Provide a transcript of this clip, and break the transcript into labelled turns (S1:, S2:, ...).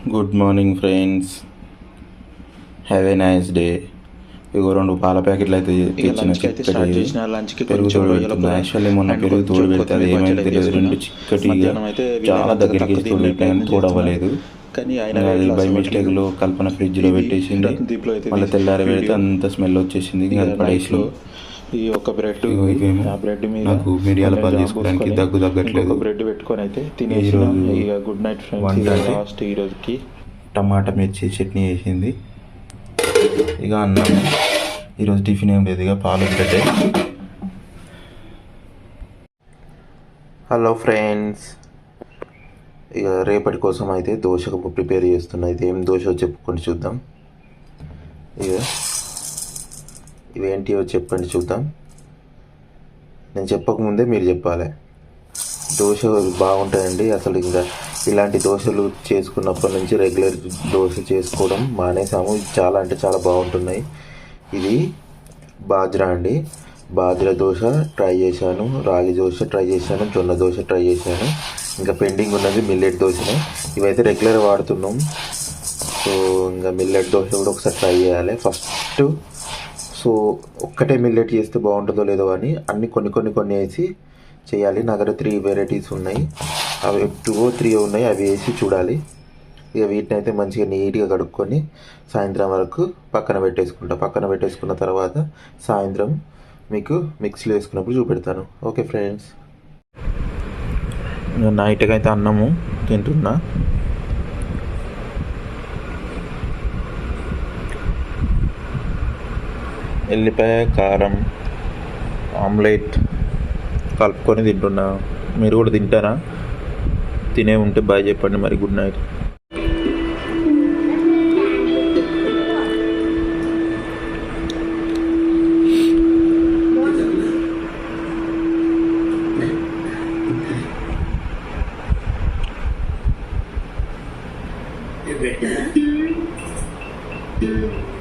S1: Good morning friends, have a nice day. ఇగో 2 పాల ప్యాకెట్లు అయితే తెచ్చిన చిక్కటి పెరుగు తోడు పెడుతున్నా. యాక్చువల్లీ మొన్న పెరుగు తోడు పెడితే అది ఏమైంది తెలియదు, 2 చిక్కటిగా చాలా దగ్గరికి తోడు పెట్టాను, తోడవ్వలేదు. అది బై మిస్టేక్లో కల్పన ఫ్రిడ్జ్లో పెట్టేసింది. మళ్ళీ తెల్లారి పెడితే అంత స్మెల్ వచ్చేసింది. అది పడేసి
S2: ఈ ఒక బ్రెడ్ ఆ బ్రెడ్ మీద
S1: నాకు మిరియాల పాలు తీసుకోవడానికి దగ్గు తగ్గట్లేదు.
S2: బ్రెడ్ పెట్టుకొని అయితే తినేసి ఇక గుడ్ నైట్ ఫ్రెండ్స్. లాస్ట్ ఈ రోజుకి
S1: టమాటా మిర్చి చట్నీ వేసింది. ఇక అన్నం. ఈరోజు టిఫిన్ ఏం లేదు, ఇక పాలు బ్రెడ్. హలో ఫ్రెండ్స్, ఇక రేపటి కోసం అయితే దోశకు ప్రిపేర్ చేస్తున్నా. అయితే ఏం దోశ చెప్పుకొని చూద్దాం. ఇక ఇవేంటివో చెప్పండి చూద్దాం. నేను చెప్పకముందే మీరు చెప్పాలి. దోశ బాగుంటాయండి. అసలు ఇంకా ఇలాంటి దోశలు చేసుకున్నప్పటి నుంచి రెగ్యులర్ దోశ చేసుకోవడం మానేసాము. చాలా అంటే చాలా బాగుంటున్నాయి. ఇది బాజ్రా అండి. బాజ్రా దోశ ట్రై చేశాను, రాగి దోశ ట్రై చేశాను, జొన్న దోశ ట్రై చేశాను. ఇంకా పెండింగ్ ఉన్నది మిల్లెట్ దోశనే. ఇవైతే రెగ్యులర్ వాడుతున్నాం. సో ఇంకా మిల్లెట్ దోశ కూడా ఒకసారి ట్రై చేయాలి ఫస్ట్. సో ఒక్కటే మిల్లెట్ చేస్తే బాగుంటుందో లేదో అని అన్ని కొన్ని వేసి చేయాలి. నా దగ్గర 3 వెరైటీస్ ఉన్నాయి, అవి 2 or 3 ఉన్నాయి, అవి వేసి చూడాలి. ఇక వీటిని అయితే మంచిగా నీట్గా కడుక్కొని సాయంత్రం వరకు పక్కన పెట్టేసుకున్న తర్వాత సాయంత్రం మీకు మిక్సీలో వేసుకున్నప్పుడు చూపెడతాను. ఓకే ఫ్రెండ్స్, నైట్కి అయితే అన్నము తింటున్నా. ఎల్లిపాయ కారం ఆమ్లెట్ కలుపుకొని తింటున్నా. మీరు కూడా తింటారా? తినే ఉంటే బాయ్ చెప్పండి మరి. Good night.
S3: Yeah.